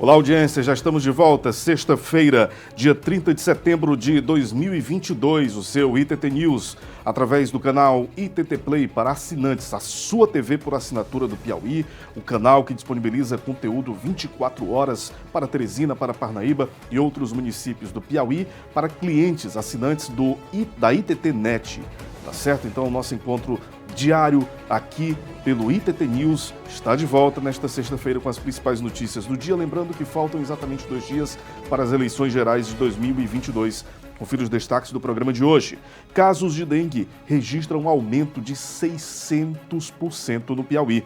Olá, audiência, já estamos de volta, sexta-feira, dia 30 de setembro de 2022, o seu ITT News, através do canal ITT Play para assinantes, a sua TV por assinatura do Piauí, o canal que disponibiliza conteúdo 24 horas para Teresina, para Parnaíba e outros municípios do Piauí, para clientes assinantes da ITT Net. Tá certo? Então, o nosso encontro diário aqui pelo ITT News está de volta nesta sexta-feira com as principais notícias do dia. Lembrando que faltam exatamente 2 dias para as eleições gerais de 2022. Confira os destaques do programa de hoje. Casos de dengue registram um aumento de 600% no Piauí.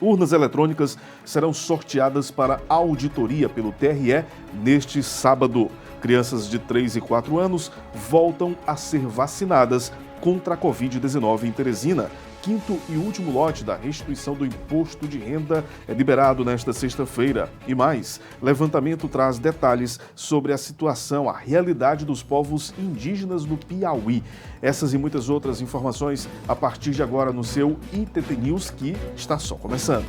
Urnas eletrônicas serão sorteadas para auditoria pelo TRE neste sábado. Crianças de 3 e 4 anos voltam a ser vacinadas contra a Covid-19 em Teresina. Quinto e último lote da restituição do imposto de renda é liberado nesta sexta-feira. E mais, levantamento traz detalhes sobre a situação, a realidade dos povos indígenas do Piauí. Essas e muitas outras informações a partir de agora no seu ITT News, que está só começando.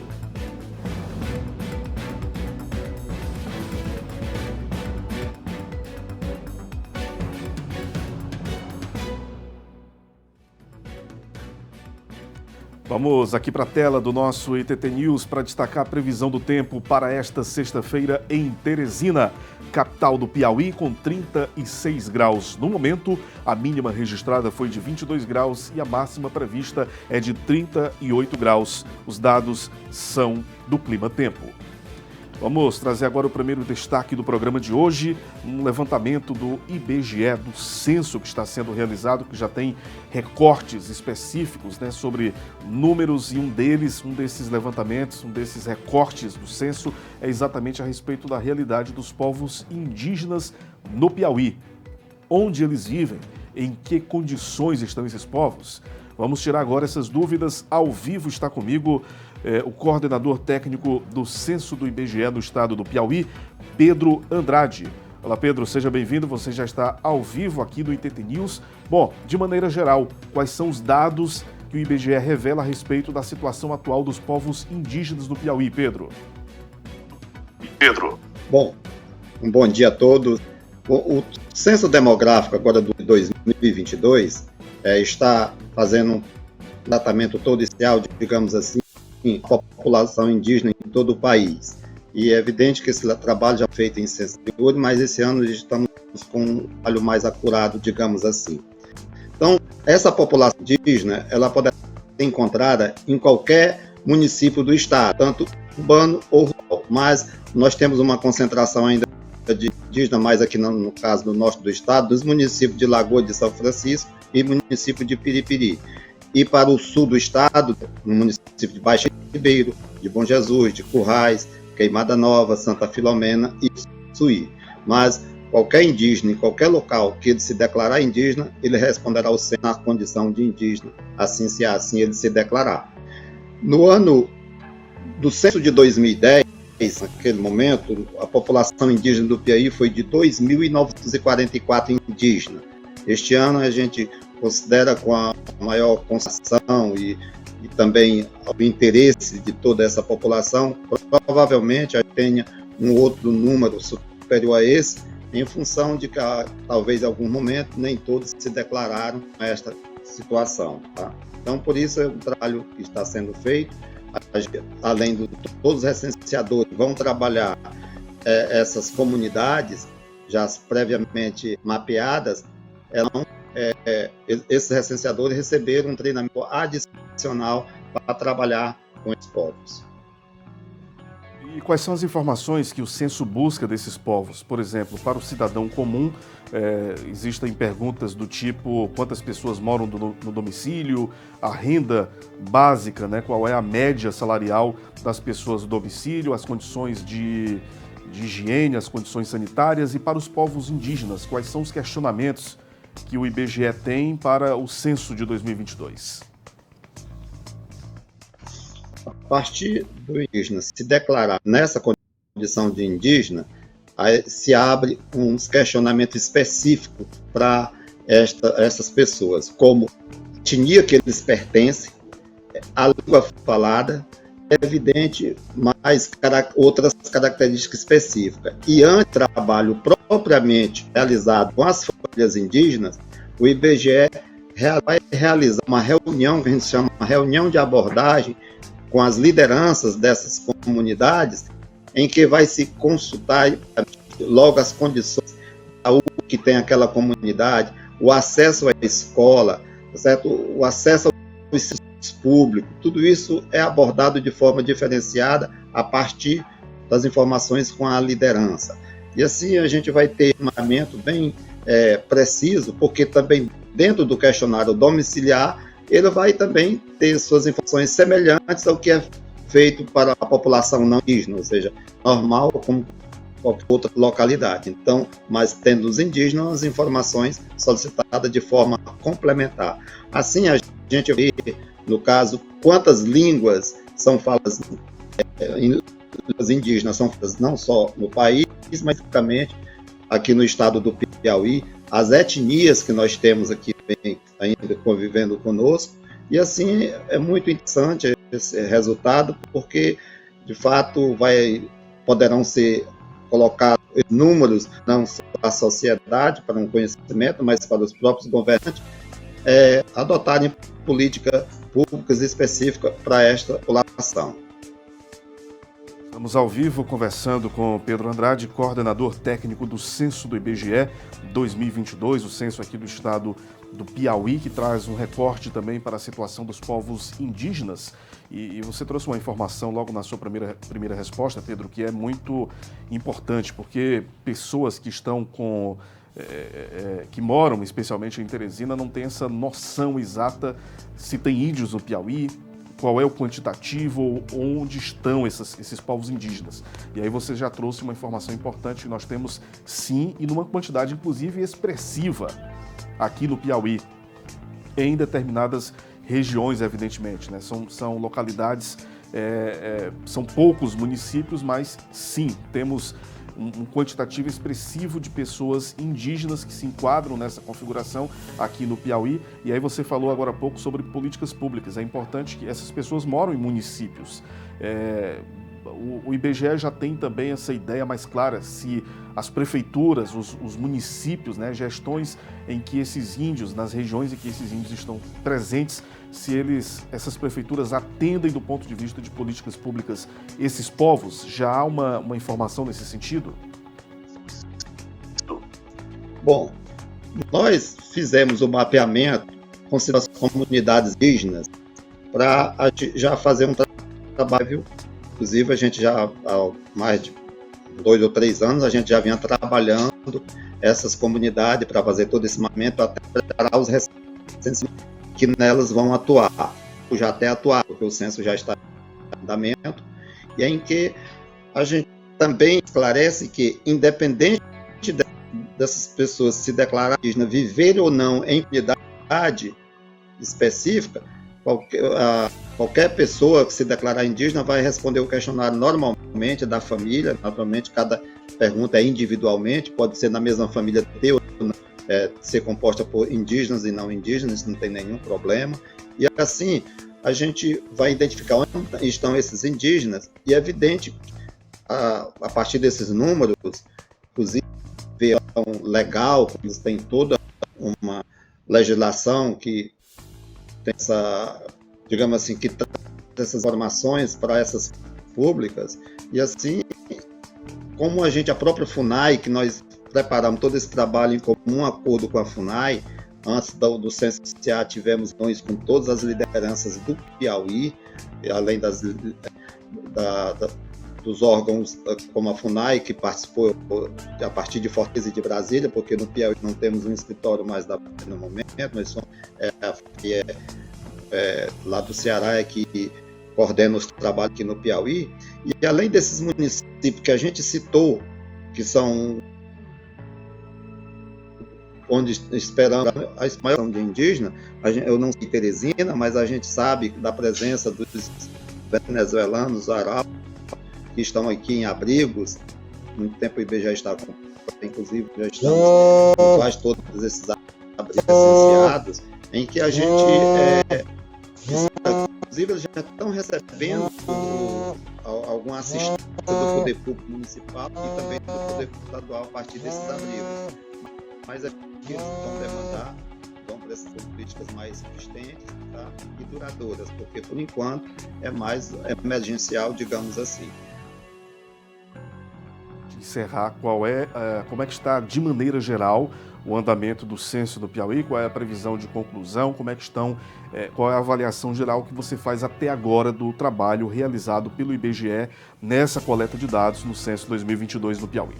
Vamos aqui para a tela do nosso ITT News para destacar a previsão do tempo para esta sexta-feira em Teresina, capital do Piauí, com 36 graus. No momento, a mínima registrada foi de 22 graus e a máxima prevista é de 38 graus. Os dados são do Clima Tempo. Vamos trazer agora o primeiro destaque do programa de hoje, um levantamento do IBGE, do censo que está sendo realizado, que já tem recortes específicos, sobre números, e um desses levantamentos, um desses recortes do censo é exatamente a respeito da realidade dos povos indígenas no Piauí. Onde eles vivem? Em que condições estão esses povos? Vamos tirar agora essas dúvidas. Ao vivo está comigo o coordenador técnico do censo do IBGE no estado do Piauí, Pedro Andrade. Olá, Pedro, seja bem-vindo. Você já está ao vivo aqui no ITT News. Bom, de maneira geral, quais são os dados que o IBGE revela a respeito da situação atual dos povos indígenas do Piauí, Pedro? Bom, um bom dia a todos. O censo demográfico agora do 2022 está fazendo um tratamento todo inicial, digamos assim, a população indígena em todo o país. E é evidente que esse trabalho já foi feito em censo anterior, mas esse ano estamos com um trabalho mais acurado, digamos assim. Então, essa população indígena, ela pode ser encontrada em qualquer município do estado, tanto urbano ou rural, mas nós temos uma concentração ainda de indígena, mais aqui no caso do norte do estado, dos municípios de Lagoa de São Francisco e município de Piripiri. E para o sul do estado, no município de Baixo Ribeiro, de Bom Jesus, de Currais, Queimada Nova, Santa Filomena e Suí. Mas qualquer indígena, em qualquer local que ele se declarar indígena, ele responderá ao censo na condição de indígena, assim se assim ele se declarar. No ano do censo de 2010, naquele momento, a população indígena do Piauí foi de 2.944 indígenas. Este ano a gente considera, com a maior concentração e também o interesse de toda essa população, provavelmente a gente tenha um outro número superior a esse, em função de que talvez em algum momento nem todos se declararam a esta situação. Tá? Então, por isso é um trabalho que está sendo feito. Além de todos os recenseadores vão trabalhar essas comunidades já previamente mapeadas, esses recenseadores receberam um treinamento adicional para trabalhar com esses povos. E quais são as informações que o censo busca desses povos? Por exemplo, para o cidadão comum, existem perguntas do tipo quantas pessoas moram no domicílio, a renda básica, qual é a média salarial das pessoas do domicílio, as condições de higiene, as condições sanitárias. E para os povos indígenas, quais são os questionamentos que o IBGE tem para o censo de 2022? A partir do indígena se declarar nessa condição de indígena, aí se abre um questionamento específico para essas pessoas, como a etnia que eles pertencem, a língua falada evidente mais outras características específicas. E antes do trabalho propriamente realizado com as famílias indígenas, o IBGE vai realizar uma reunião, que a gente chama uma reunião de abordagem com as lideranças dessas comunidades, em que vai se consultar logo as condições de saúde que tem aquela comunidade, o acesso à escola, certo? O acesso aos serviços públicos, tudo isso é abordado de forma diferenciada a partir das informações com a liderança. E assim a gente vai ter um mapeamento bem preciso, porque também dentro do questionário domiciliar, ele vai também ter suas informações semelhantes ao que é feito para a população não indígena, ou seja, normal como qualquer outra localidade. Então, mas tendo os indígenas, as informações solicitadas de forma complementar. Assim, a gente vê, no caso, quantas línguas são faladas as indígenas, são faladas não só no país, mas também aqui no estado do Piauí, as etnias que nós temos aqui ainda convivendo conosco, e assim é muito interessante esse resultado, porque de fato poderão ser colocados números não só para a sociedade, para um conhecimento, mas para os próprios governantes adotarem políticas públicas específicas para esta população. Estamos ao vivo conversando com Pedro Andrade, coordenador técnico do Censo do IBGE 2022, o censo aqui do estado do Piauí, que traz um recorte também para a situação dos povos indígenas. E você trouxe uma informação logo na sua primeira resposta, Pedro, que é muito importante, porque pessoas que estão que moram especialmente em Teresina não têm essa noção exata se tem índios no Piauí, qual é o quantitativo, onde estão esses povos indígenas. E aí você já trouxe uma informação importante que nós temos sim, e numa quantidade inclusive expressiva aqui no Piauí, em determinadas regiões, evidentemente, né? São localidades, são poucos municípios, mas sim, temos um quantitativo expressivo de pessoas indígenas que se enquadram nessa configuração aqui no Piauí. E aí você falou agora há pouco sobre políticas públicas. É importante que essas pessoas moram em municípios. O IBGE já tem também essa ideia mais clara se as prefeituras, os municípios, né, gestões em que esses índios, nas regiões em que esses índios estão presentes, se essas prefeituras atendem do ponto de vista de políticas públicas esses povos? Já há uma informação nesse sentido? Bom, nós fizemos o mapeamento com as comunidades indígenas para já fazer um trabalho. Inclusive, a gente já há mais de 2 ou 3 anos, a gente já vinha trabalhando essas comunidades para fazer todo esse mapeamento, até preparar os recentes que nelas vão atuar. Já até atuar, porque o censo já está em andamento, e é em que a gente também esclarece que, independente dessas pessoas se declararem indígenas, viverem ou não em comunidade específica, qualquer pessoa que se declarar indígena vai responder o questionário normalmente da família. Naturalmente, cada pergunta é individualmente, pode ser na mesma família ter ou não, ser composta por indígenas e não indígenas, isso não tem nenhum problema. E assim, a gente vai identificar onde estão esses indígenas, e é evidente que a partir desses números, inclusive, legal, eles têm toda uma legislação que tem digamos assim, que traz essas informações para essas públicas, e assim, como a própria FUNAI, que nós preparamos todo esse trabalho em comum acordo com a FUNAI, antes do censo iniciar, tivemos reuniões com todas as lideranças do Piauí, além dos órgãos como a FUNAI, que participou a partir de Fortaleza e de Brasília, porque no Piauí não temos um escritório mais no momento, mas lá do Ceará que coordena os trabalhos aqui no Piauí. E além desses municípios que a gente citou, que são onde esperamos a expansão de indígena, eu não sei Teresina, mas a gente sabe da presença dos venezuelanos, araucários, que estão aqui em abrigos. Muito tempo o IBGE está com, inclusive já estamos quase todos esses abrigos licenciados, em que a gente Inclusive, eles já estão recebendo alguma assistência do Poder Público Municipal e também do Poder Público Estadual a partir desses abrigos. Mas é que eles vão demandar, vão precisar de políticas mais consistentes, tá? E duradouras, porque, por enquanto, é mais emergencial, digamos assim. Encerrar, como é que está, de maneira geral, o andamento do censo do Piauí, qual é a previsão de conclusão, qual é a avaliação geral que você faz até agora do trabalho realizado pelo IBGE nessa coleta de dados no censo 2022 no Piauí?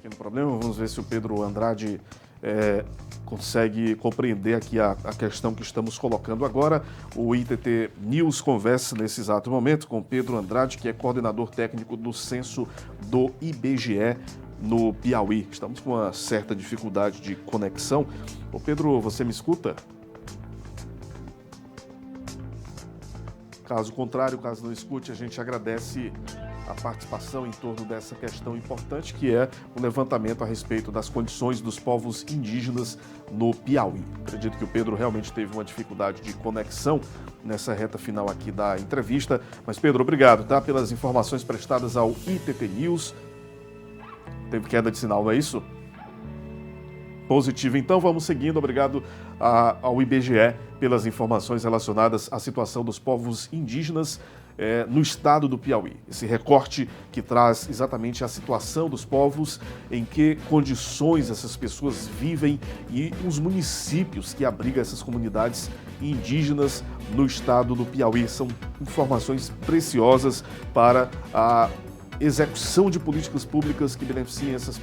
Pequeno problema, vamos ver se o Pedro Andrade consegue compreender aqui a questão que estamos colocando agora. O ITT News conversa nesse exato momento com Pedro Andrade, que é coordenador técnico do censo do IBGE no Piauí. Estamos com uma certa dificuldade de conexão. Ô Pedro, você me escuta? Caso contrário, caso não escute, a gente agradece a participação em torno dessa questão importante, que é o levantamento a respeito das condições dos povos indígenas no Piauí. Acredito que o Pedro realmente teve uma dificuldade de conexão nessa reta final aqui da entrevista. Mas, Pedro, obrigado, tá, pelas informações prestadas ao ITT News. Teve queda de sinal, não é isso? Positivo. Então, vamos seguindo. Obrigado ao IBGE pelas informações relacionadas à situação dos povos indígenas no estado do Piauí. Esse recorte que traz exatamente a situação dos povos, em que condições essas pessoas vivem e os municípios que abrigam essas comunidades indígenas no estado do Piauí. São informações preciosas para a execução de políticas públicas que beneficiem essas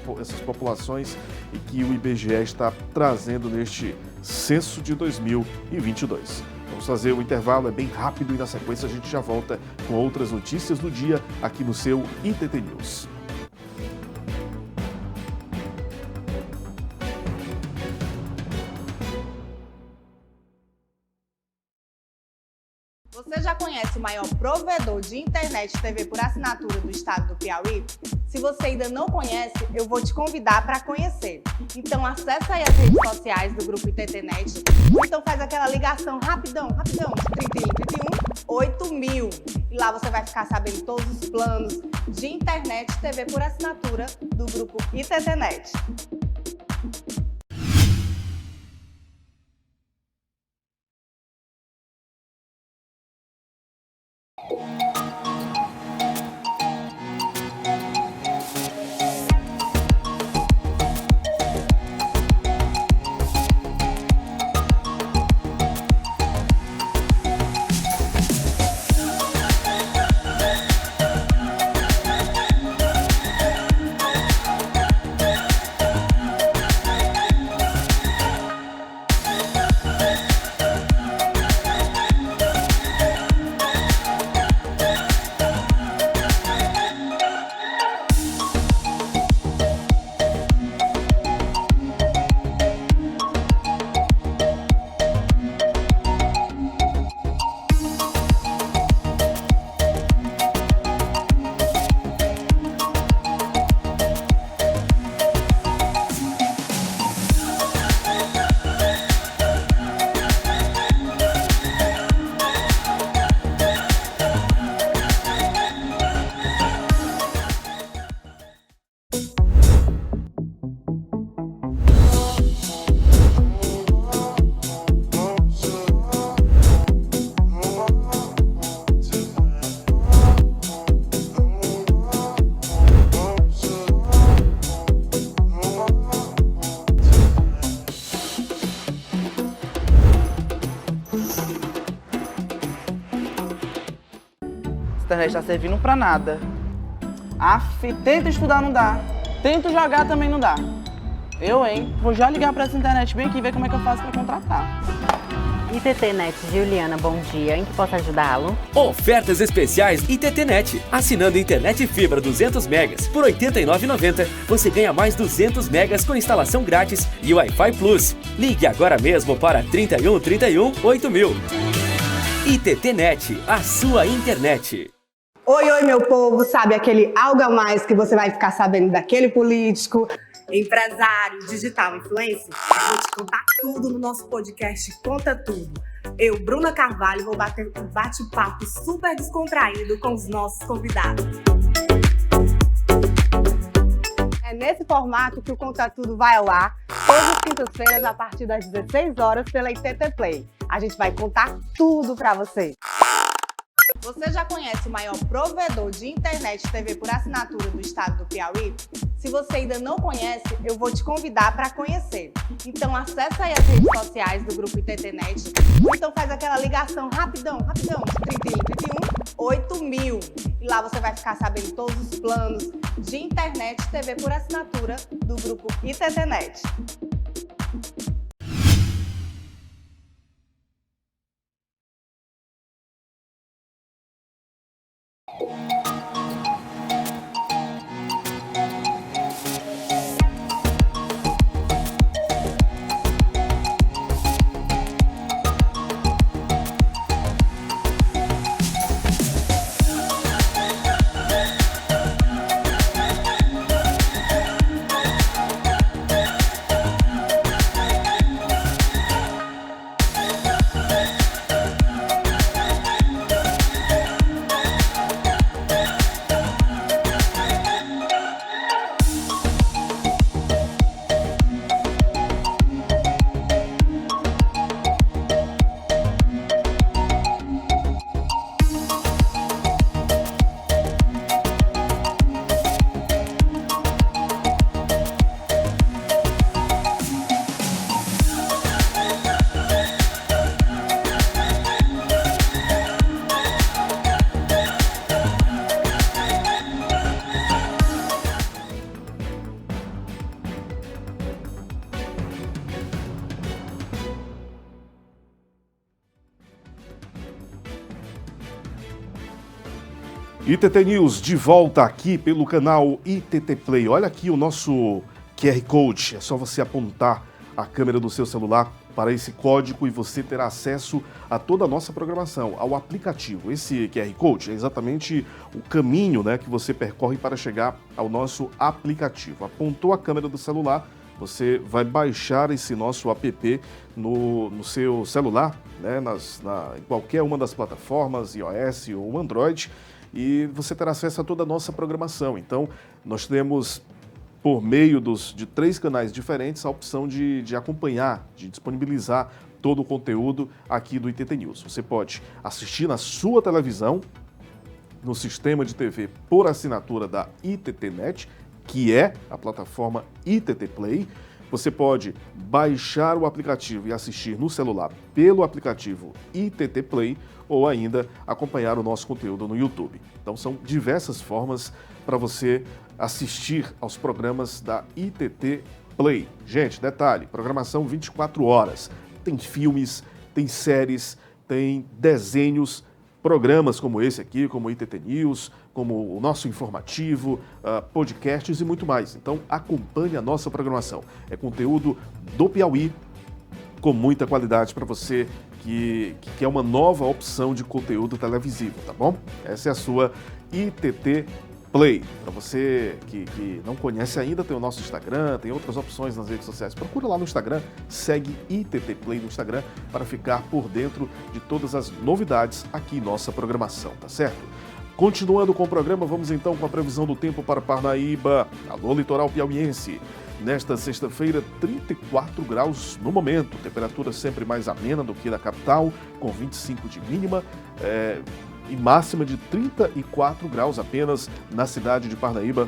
populações e que o IBGE está trazendo neste censo de 2022. Vamos fazer o intervalo, é bem rápido e na sequência a gente já volta com outras notícias do dia aqui no seu ITT News. Você já conhece o maior provedor de internet e TV por assinatura do estado do Piauí? Se você ainda não conhece, eu vou te convidar para conhecer. Então acessa aí as redes sociais do Grupo ITTNet, ou então faz aquela ligação rapidão, de 31 31 8000. E lá você vai ficar sabendo todos os planos de internet e TV por assinatura do Grupo ITTNet. A internet tá servindo pra nada. Tenta estudar, não dá. Tento jogar, também não dá. Vou já ligar pra essa internet bem aqui e ver como é que eu faço pra contratar. ITTNet, Juliana, bom dia. Em que posso ajudá-lo? Ofertas especiais ITTNet. Assinando internet fibra 200 megas por R$ 89,90, você ganha mais 200 megas com instalação grátis e Wi-Fi Plus. Ligue agora mesmo para 31 31 8000. ITTNet, a sua internet. Oi, meu povo, sabe aquele algo a mais que você vai ficar sabendo daquele político, empresário, digital influencer? Eu vou te contar tudo no nosso podcast Conta Tudo. Eu, Bruna Carvalho, vou bater um bate-papo super descontraído com os nossos convidados. É nesse formato que o Conta Tudo vai ao ar, todas as quintas-feiras, a partir das 16 horas, pela ITT Play. A gente vai contar tudo pra você. Você já conhece o maior provedor de internet e TV por assinatura do estado do Piauí? Se você ainda não conhece, eu vou te convidar para conhecer. Então acessa aí as redes sociais do Grupo ITTNet, ou então faz aquela ligação rapidão, de 31 8000. E lá você vai ficar sabendo todos os planos de internet e TV por assinatura do Grupo ITTNet. ITT News de volta aqui pelo canal ITT Play. Olha aqui o nosso QR Code. É só você apontar a câmera do seu celular para esse código e você terá acesso a toda a nossa programação, ao aplicativo. Esse QR Code é exatamente o caminho, né, que você percorre para chegar ao nosso aplicativo. Apontou a câmera do celular, você vai baixar esse nosso app no seu celular, né, em qualquer uma das plataformas, iOS ou Android, e você terá acesso a toda a nossa programação. Então, nós temos, por meio de 3 canais diferentes, a opção de acompanhar, de disponibilizar todo o conteúdo aqui do ITT News. Você pode assistir na sua televisão, no sistema de TV por assinatura da ITTNet, que é a plataforma ITT Play. Você pode baixar o aplicativo e assistir no celular pelo aplicativo ITT Play ou ainda acompanhar o nosso conteúdo no YouTube. Então são diversas formas para você assistir aos programas da ITT Play. Gente, detalhe, programação 24 horas. Tem filmes, tem séries, tem desenhos, programas como esse aqui, como o ITT News, como o nosso informativo, podcasts e muito mais. Então acompanhe a nossa programação. É conteúdo do Piauí com muita qualidade para você que quer uma nova opção de conteúdo televisivo, tá bom? Essa é a sua ITT Play. Para você que não conhece ainda, tem o nosso Instagram, tem outras opções nas redes sociais. Procura lá no Instagram, segue ITT Play no Instagram para ficar por dentro de todas as novidades aqui em nossa programação, tá certo? Continuando com o programa, vamos então com a previsão do tempo para Parnaíba. Alô, litoral piauiense. Nesta sexta-feira, 34 graus no momento, temperatura sempre mais amena do que na capital, com 25 de mínima e máxima de 34 graus apenas na cidade de Parnaíba.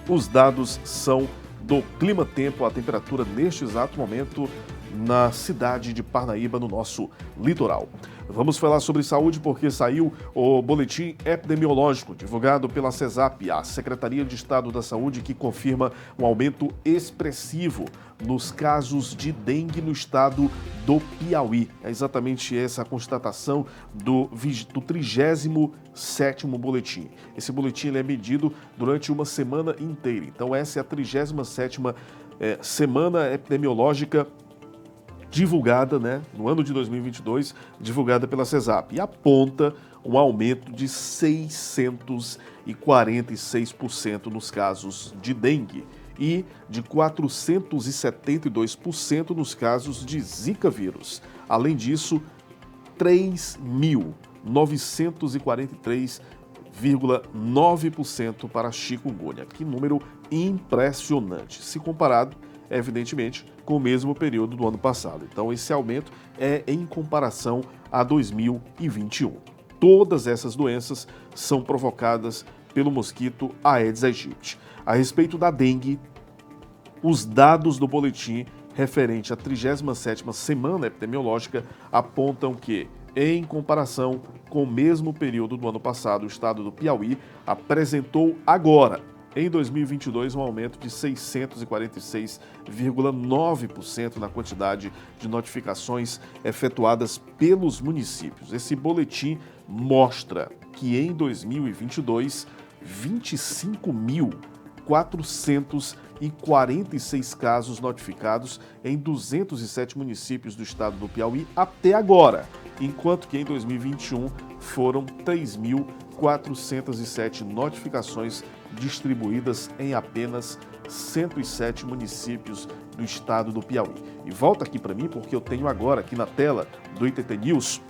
Os dados são do Clima Tempo, a temperatura neste exato momento na cidade de Parnaíba, no nosso litoral. Vamos falar sobre saúde porque saiu o boletim epidemiológico divulgado pela CESAP, a Secretaria de Estado da Saúde, que confirma um aumento expressivo nos casos de dengue no estado do Piauí. É exatamente essa a constatação do 37º boletim. Esse boletim ele é medido durante uma semana inteira. Então essa é a 37ª semana epidemiológica divulgada, né, no ano de 2022, divulgada pela CESAP, e aponta um aumento de 646% nos casos de dengue e de 472% nos casos de Zika vírus. Além disso, 3.943,9% para chikungunya. Que número impressionante, se comparado, evidentemente, com o mesmo período do ano passado. Então, esse aumento é em comparação a 2021. Todas essas doenças são provocadas pelo mosquito Aedes aegypti. A respeito da dengue, os dados do boletim referente à 37ª semana epidemiológica apontam que, em comparação com o mesmo período do ano passado, o estado do Piauí apresentou agora, em 2022, um aumento de 646,9% na quantidade de notificações efetuadas pelos municípios. Esse boletim mostra que em 2022, 25.446 casos notificados em 207 municípios do estado do Piauí até agora, enquanto que em 2021 foram 3.407 notificações distribuídas em apenas 107 municípios do estado do Piauí. E volta aqui para mim porque eu tenho agora aqui na tela do ITT News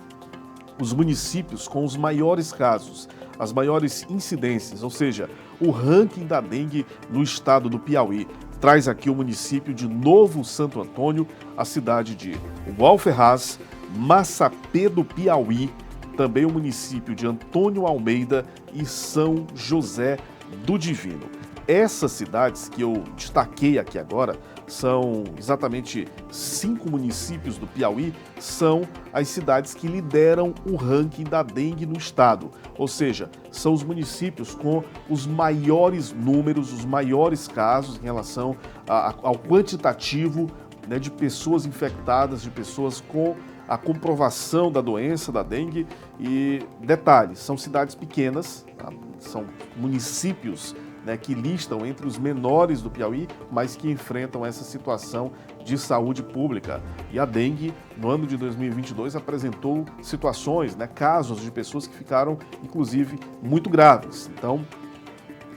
os municípios com os maiores casos, as maiores incidências, ou seja, o ranking da dengue no estado do Piauí. Traz aqui o município de Novo Santo Antônio, a cidade de Uau Ferraz, Massapê do Piauí, também o município de Antônio Almeida e São José do Divino. Essas cidades que eu destaquei aqui agora são exatamente 5 municípios do Piauí, são as cidades que lideram o ranking da dengue no estado. Ou seja, são os municípios com os maiores números, os maiores casos em relação ao quantitativo, né, de pessoas infectadas, de pessoas com a comprovação da doença, da dengue. E detalhes, são cidades pequenas, tá? São municípios, né, que listam entre os menores do Piauí, mas que enfrentam essa situação de saúde pública. E a dengue, no ano de 2022, apresentou situações, né, casos de pessoas que ficaram, inclusive, muito graves. Então,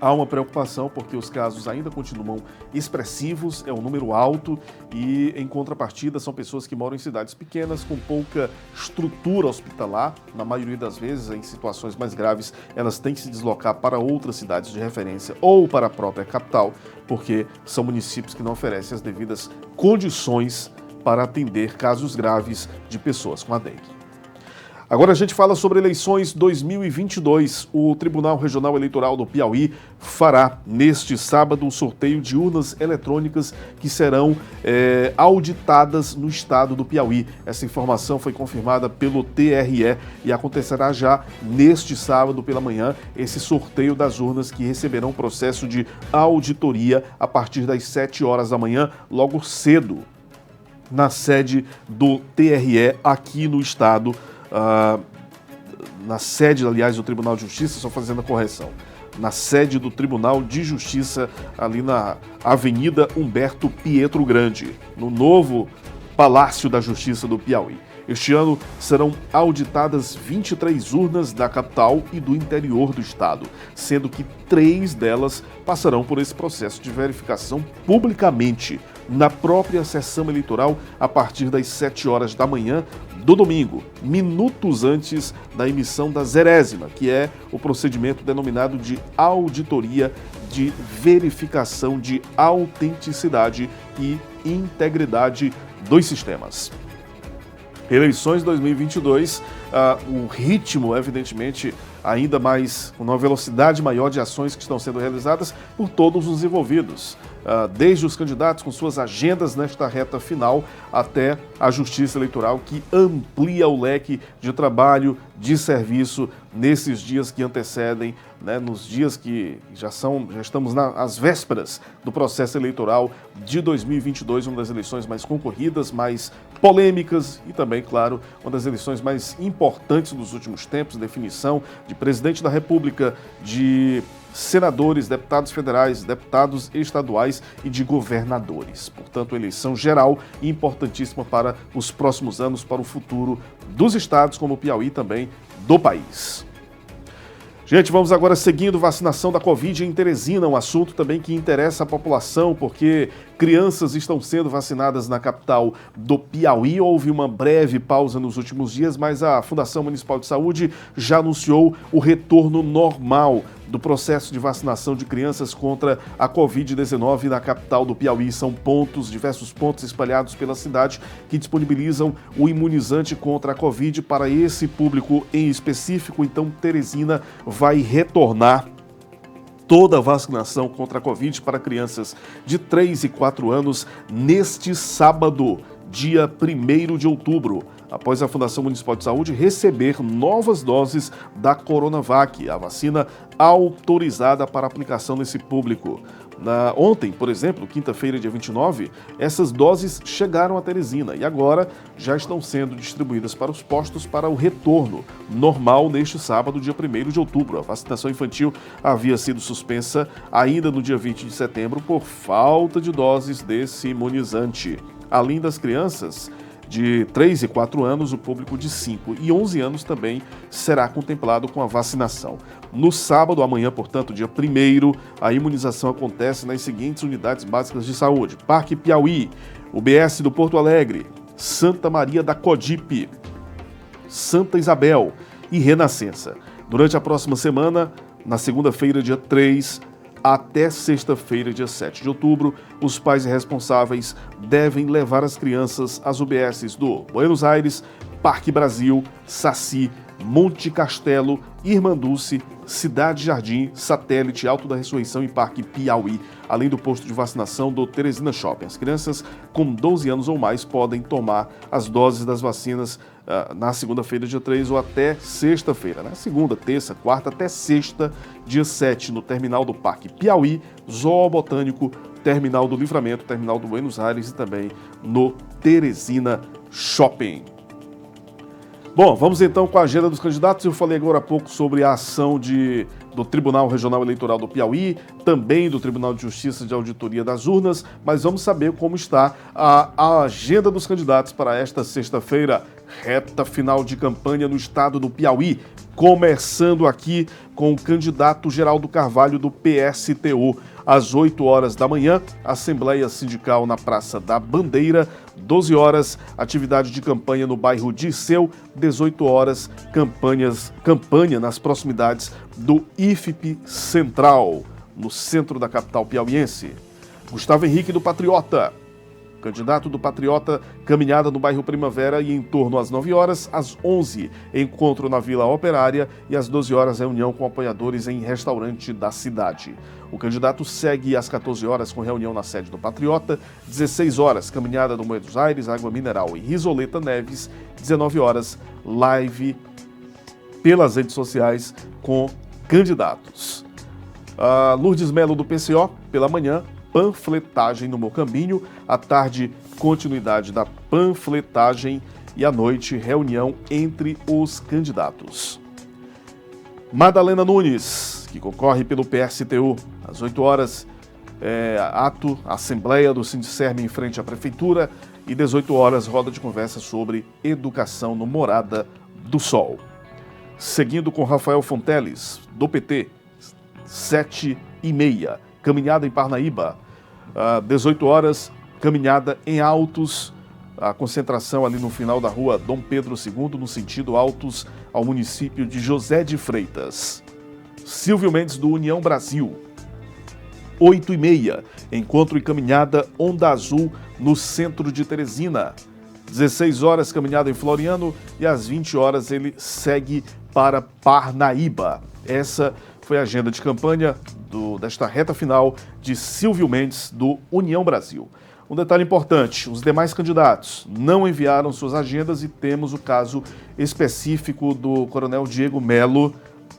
há uma preocupação porque os casos ainda continuam expressivos, é um número alto e, em contrapartida, são pessoas que moram em cidades pequenas, com pouca estrutura hospitalar. Na maioria das vezes, em situações mais graves, elas têm que se deslocar para outras cidades de referência ou para a própria capital, porque são municípios que não oferecem as devidas condições para atender casos graves de pessoas com a dengue. Agora a gente fala sobre eleições 2022. O Tribunal Regional Eleitoral do Piauí fará neste sábado um sorteio de urnas eletrônicas que serão auditadas no estado do Piauí. Essa informação foi confirmada pelo TRE e acontecerá já neste sábado pela manhã esse sorteio das urnas que receberão processo de auditoria a partir das 7 horas da manhã, logo cedo, na sede do TRE aqui no estado. Na sede, aliás, do Tribunal de Justiça, só fazendo a correção, na sede do Tribunal de Justiça, ali na Avenida Humberto Pietro Grande, no novo Palácio da Justiça do Piauí. Este ano serão auditadas 23 urnas da capital e do interior do estado, sendo que 3 delas passarão por esse processo de verificação publicamente na própria sessão eleitoral a partir das 7 horas da manhã do domingo, minutos antes da emissão da 0ª, que é o procedimento denominado de auditoria de verificação de autenticidade e integridade dos sistemas. Eleições 2022, o ritmo, evidentemente, ainda mais, com uma velocidade maior de ações que estão sendo realizadas por todos os envolvidos, desde os candidatos com suas agendas nesta reta final até a Justiça Eleitoral, que amplia o leque de trabalho, de serviço nesses dias que antecedem, né, nos dias que já estamos às vésperas do processo eleitoral de 2022, uma das eleições mais concorridas, mais polêmicas e também, claro, uma das eleições mais importantes dos últimos tempos, definição de presidente da República, de senadores, deputados federais, deputados estaduais e de governadores. Portanto, eleição geral e importantíssima para os próximos anos, para o futuro dos estados, como o Piauí também do país. Gente, vamos agora seguindo vacinação da Covid em Teresina, um assunto também que interessa a população, porque crianças estão sendo vacinadas na capital do Piauí. Houve uma breve pausa nos últimos dias, mas a Fundação Municipal de Saúde já anunciou o retorno normal do processo de vacinação de crianças contra a Covid-19 na capital do Piauí. São diversos pontos espalhados pela cidade que disponibilizam o imunizante contra a Covid para esse público em específico. Então, Teresina vai retornar toda a vacinação contra a Covid para crianças de 3 e 4 anos neste sábado, dia 1º de outubro, após a Fundação Municipal de Saúde receber novas doses da Coronavac, a vacina autorizada para aplicação nesse público. Ontem, por exemplo, quinta-feira, dia 29, essas doses chegaram a Teresina e agora já estão sendo distribuídas para os postos para o retorno normal neste sábado, dia 1º de outubro. A vacinação infantil havia sido suspensa ainda no dia 20 de setembro por falta de doses desse imunizante. Além das crianças de 3 e 4 anos, o público de 5 e 11 anos também será contemplado com a vacinação. No sábado, amanhã, portanto, dia 1º, a imunização acontece nas seguintes unidades básicas de saúde: Parque Piauí, UBS do Porto Alegre, Santa Maria da Codipe, Santa Isabel e Renascença. Durante a próxima semana, na segunda-feira, dia 3, até sexta-feira, dia 7 de outubro, os pais responsáveis devem levar as crianças às UBSs do Buenos Aires, Parque Brasil, Saci, Monte Castelo, Irmanduce, Cidade Jardim, Satélite, Alto da Ressurreição e Parque Piauí, além do posto de vacinação do Teresina Shopping. As crianças com 12 anos ou mais podem tomar as doses das vacinas na segunda-feira, dia 3, ou até sexta-feira, né? Segunda, terça, quarta, até sexta, dia 7, no terminal do Parque Piauí, Zoobotânico, Terminal do Livramento, Terminal do Buenos Aires e também no Teresina Shopping. Bom, vamos então com a agenda dos candidatos. Eu falei agora há pouco sobre a ação do Tribunal Regional Eleitoral do Piauí, também do Tribunal de Justiça de Auditoria das Urnas, mas vamos saber como está a agenda dos candidatos para esta sexta-feira, reta final de campanha no estado do Piauí, começando aqui com o candidato Geraldo Carvalho do PSTU. Às 8 horas da manhã, Assembleia Sindical na Praça da Bandeira. 12 horas, atividade de campanha no bairro Disseu. 18 horas, campanha nas proximidades do IFP Central, no centro da capital piauiense. Gustavo Henrique do Patriota. Candidato do Patriota, caminhada no bairro Primavera e em torno às 9 horas, às 11, encontro na Vila Operária e às 12 horas, reunião com apoiadores em restaurante da cidade. O candidato segue às 14 horas com reunião na sede do Patriota, 16 horas, caminhada no Buenos Aires, Água Mineral e Risoleta Neves, 19 horas, live pelas redes sociais com candidatos. Lourdes Melo do PCO, pela manhã, panfletagem no Mocambinho, à tarde, continuidade da panfletagem e à noite, reunião entre os candidatos. Madalena Nunes, que concorre pelo PSTU, às 8 horas, ato, assembleia do Sindicerme em frente à Prefeitura e 18 horas, roda de conversa sobre educação no Morada do Sol. Seguindo com Rafael Fonteles, do PT, 7h30. Caminhada em Parnaíba, 18 horas, caminhada em Altos, a concentração ali no final da rua Dom Pedro II, no sentido Altos, ao município de José de Freitas. Silvio Mendes do União Brasil, 8h30, encontro e caminhada Onda Azul, no centro de Teresina. 16 horas, caminhada em Floriano e às 20 horas ele segue para Parnaíba. Essa foi a agenda de campanha desta reta final de Silvio Mendes, do União Brasil. Um detalhe importante, os demais candidatos não enviaram suas agendas e temos o caso específico do Coronel Diego Melo,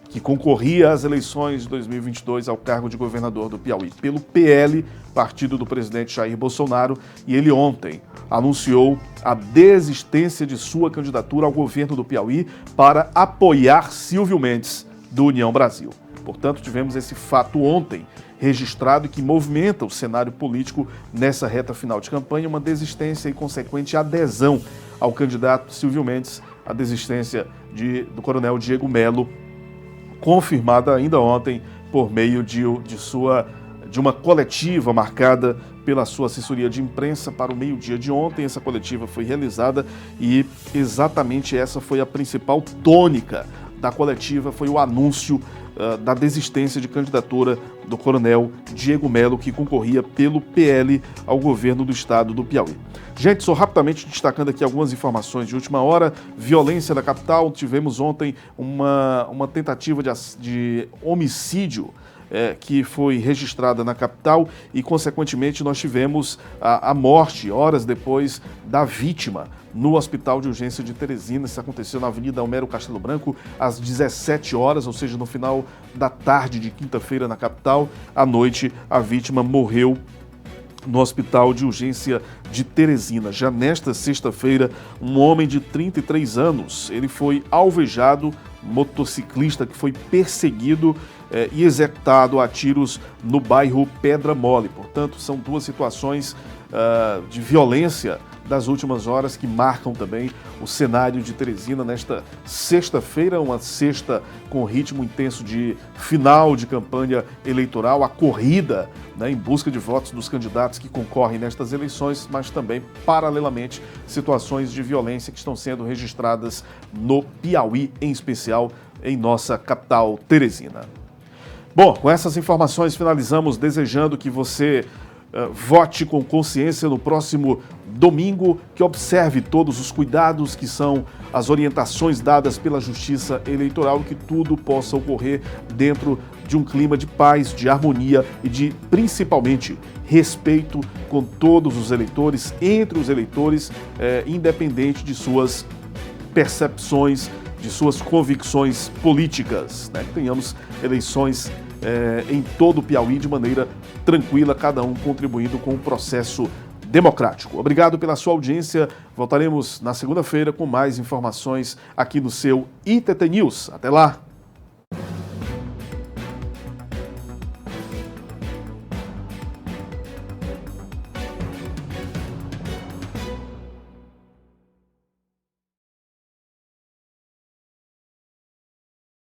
que concorria às eleições de 2022 ao cargo de governador do Piauí pelo PL, partido do presidente Jair Bolsonaro, e ele ontem anunciou a desistência de sua candidatura ao governo do Piauí para apoiar Silvio Mendes, do União Brasil. Portanto, tivemos esse fato ontem registrado e que movimenta o cenário político nessa reta final de campanha, uma desistência e consequente adesão ao candidato Silvio Mendes, a desistência do coronel Diego Melo, confirmada ainda ontem por meio de uma coletiva marcada pela sua assessoria de imprensa para o meio-dia de ontem. Essa coletiva foi realizada e exatamente essa foi a principal tônica da coletiva, foi o anúncio da desistência de candidatura do coronel Diego Melo, que concorria pelo PL ao governo do estado do Piauí. Gente, só rapidamente destacando aqui algumas informações de última hora. Violência na capital, tivemos ontem uma tentativa de homicídio que foi registrada na capital e, consequentemente, nós tivemos a morte, horas depois, da vítima no Hospital de Urgência de Teresina. Isso aconteceu na Avenida Almero Castelo Branco, às 17 horas, ou seja, no final da tarde de quinta-feira na capital. À noite, a vítima morreu no Hospital de Urgência de Teresina. Já nesta sexta-feira, um homem de 33 anos, ele foi alvejado, motociclista que foi perseguido e executado a tiros no bairro Pedra Mole. Portanto, são duas situações de violência das últimas horas que marcam também o cenário de Teresina nesta sexta-feira, uma sexta com ritmo intenso de final de campanha eleitoral, a corrida, né, em busca de votos dos candidatos que concorrem nestas eleições, mas também, paralelamente, situações de violência que estão sendo registradas no Piauí, em especial em nossa capital, Teresina. Bom, com essas informações finalizamos desejando que você vote com consciência no próximo domingo, que observe todos os cuidados que são as orientações dadas pela Justiça Eleitoral, que tudo possa ocorrer dentro de um clima de paz, de harmonia e de, principalmente, respeito com todos os eleitores, entre os eleitores, independente de suas percepções, de suas convicções políticas, né? Que tenhamos eleições em todo o Piauí de maneira tranquila, cada um contribuindo com o processo democrático. Obrigado pela sua audiência. Voltaremos na segunda-feira com mais informações aqui no seu ITT News. Até lá!